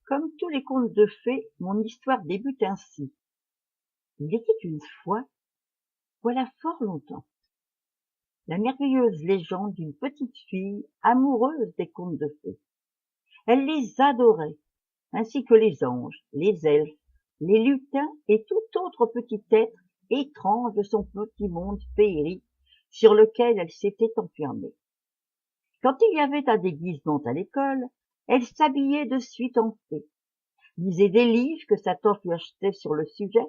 Comme tous les contes de fées, mon histoire débute ainsi. Il était une fois, voilà fort longtemps, la merveilleuse légende d'une petite fille amoureuse des contes de fées. Elle les adorait, ainsi que les anges, les elfes, les lutins et tout autre petit être étrange de son petit monde féerique sur lequel elle s'était enfermée. Quand il y avait un déguisement à l'école, elle s'habillait de suite en fée, lisait des livres que sa tante lui achetait sur le sujet.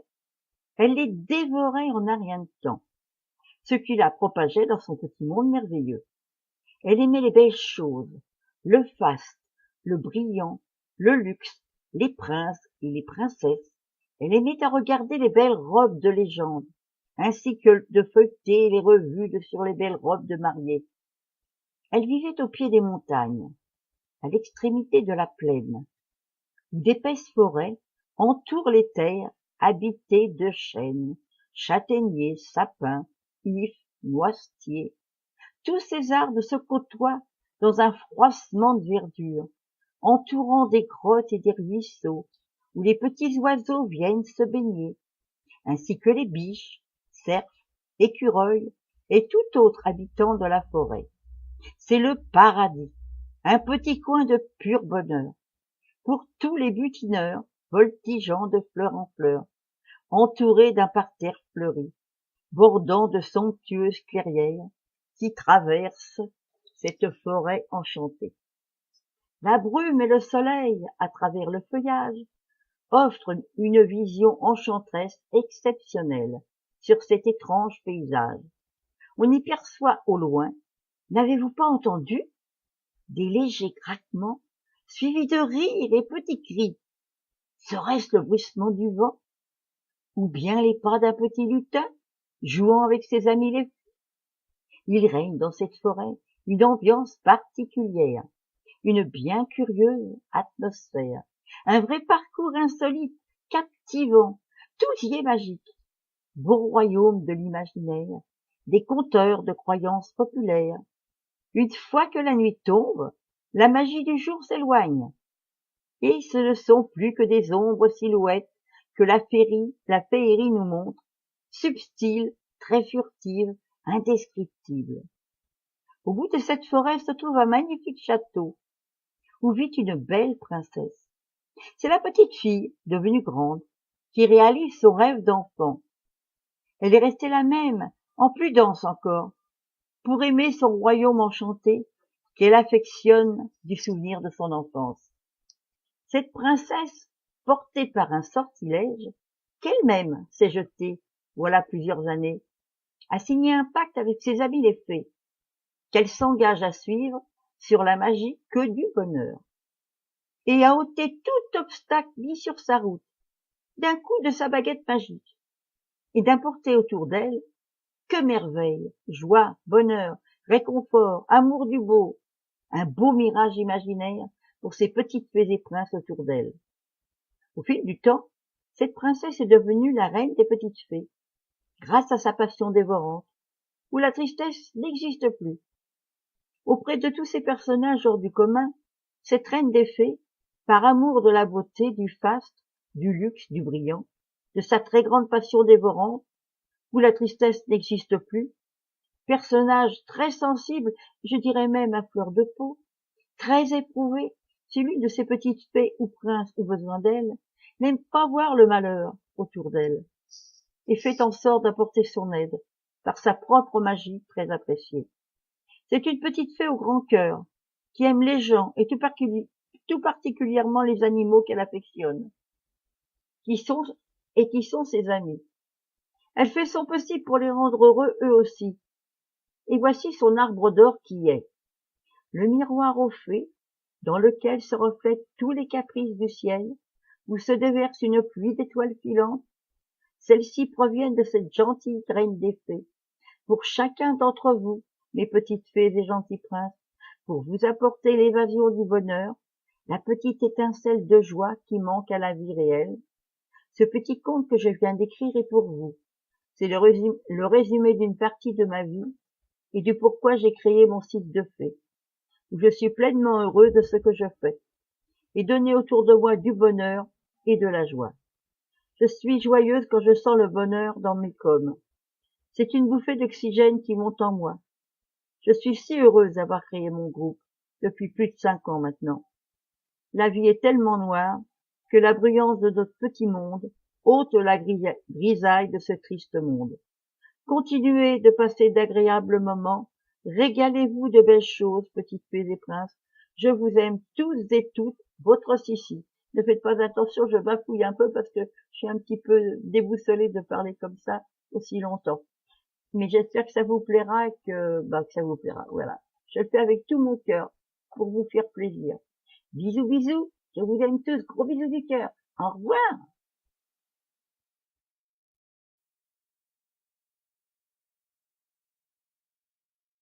Elle les dévorait en un rien de temps, ce qui la propageait dans son petit monde merveilleux. Elle aimait les belles choses, le faste, le brillant, le luxe, les princes et les princesses. Elle aimait à regarder les belles robes de légende, ainsi que de feuilleter les revues sur les belles robes de mariée. Elle vivait au pied des montagnes, à l'extrémité de la plaine, où d'épaisses forêts entourent les terres habitées de chênes, châtaigniers, sapins, ifs, noisetiers. Tous ces arbres se côtoient dans un froissement de verdure, entourant des grottes et des ruisseaux, où les petits oiseaux viennent se baigner, ainsi que les biches, cerfs, écureuils et tout autre habitant de la forêt. C'est le paradis, un petit coin de pur bonheur, pour tous les butineurs voltigeant de fleur en fleur, entourés d'un parterre fleuri, bordant de somptueuses clairières qui traversent cette forêt enchantée. La brume et le soleil, à travers le feuillage, offrent une vision enchanteresse exceptionnelle sur cet étrange paysage. On y perçoit au loin, n'avez-vous pas entendu, des légers craquements, suivis de rires et petits cris. Serait-ce le bruissement du vent, ou bien les pas d'un petit lutin, jouant avec ses amis les fées? Il règne dans cette forêt une ambiance particulière, une bien curieuse atmosphère, un vrai parcours insolite, captivant, tout y est magique. Beau royaume de l'imaginaire, des conteurs de croyances populaires. Une fois que la nuit tombe, la magie du jour s'éloigne, et ce ne sont plus que des ombres silhouettes que la féerie nous montre, subtiles, très furtives, indescriptibles. Au bout de cette forêt se trouve un magnifique château, où vit une belle princesse. C'est la petite fille, devenue grande, qui réalise son rêve d'enfant. Elle est restée la même, en plus dense encore, pour aimer son royaume enchanté, qu'elle affectionne du souvenir de son enfance. Cette princesse, portée par un sortilège, qu'elle-même s'est jetée, voilà plusieurs années, a signé un pacte avec ses amis les fées, qu'elle s'engage à suivre sur la magie que du bonheur, et à ôter tout obstacle mis sur sa route, d'un coup de sa baguette magique, et d'importer autour d'elle que merveille, joie, bonheur, réconfort, amour du beau, un beau mirage imaginaire pour ces petites fées et princes autour d'elle. Au fil du temps, cette princesse est devenue la reine des petites fées, grâce à sa passion dévorante, où la tristesse n'existe plus. Auprès de tous ces personnages hors du commun, cette reine des fées, par amour de la beauté, du faste, du luxe, du brillant, de sa très grande passion dévorante, où la tristesse n'existe plus, personnage très sensible, je dirais même à fleur de peau, très éprouvé, si l'une de ces petites fées ou princes ou besoin d'elle, n'aime pas voir le malheur autour d'elle, et fait en sorte d'apporter son aide, par sa propre magie très appréciée. C'est une petite fée au grand cœur, qui aime les gens et tout particulièrement les animaux qu'elle affectionne, qui sont ses amis. Elle fait son possible pour les rendre heureux eux aussi. Et voici son arbre d'or qui est le miroir aux fées, dans lequel se reflètent tous les caprices du ciel, où se déverse une pluie d'étoiles filantes. Celles-ci proviennent de cette gentille reine des fées, pour chacun d'entre vous, mes petites fées et gentils princes, pour vous apporter l'évasion du bonheur, la petite étincelle de joie qui manque à la vie réelle. Ce petit conte que je viens d'écrire est pour vous. C'est le résumé d'une partie de ma vie et du pourquoi j'ai créé mon site de fées, où je suis pleinement heureux de ce que je fais. et donner autour de moi du bonheur et de la joie. Je suis joyeuse quand je sens le bonheur dans mes cômes. C'est une bouffée d'oxygène qui monte en moi. Je suis si heureuse d'avoir créé mon groupe depuis plus de 5 ans maintenant. La vie est tellement noire que la bruyance de notre petit monde ôte la grisaille de ce triste monde. Continuez de passer d'agréables moments, régalez-vous de belles choses, petites fées et princes. Je vous aime tous et toutes, votre Sissi. Ne faites pas attention, je bafouille un peu parce que je suis un petit peu déboussolée de parler comme ça aussi longtemps. Mais j'espère que ça vous plaira et que ça vous plaira. Voilà. Je le fais avec tout mon cœur pour vous faire plaisir. Bisous, bisous. Je vous aime tous. Gros bisous du cœur. Au revoir.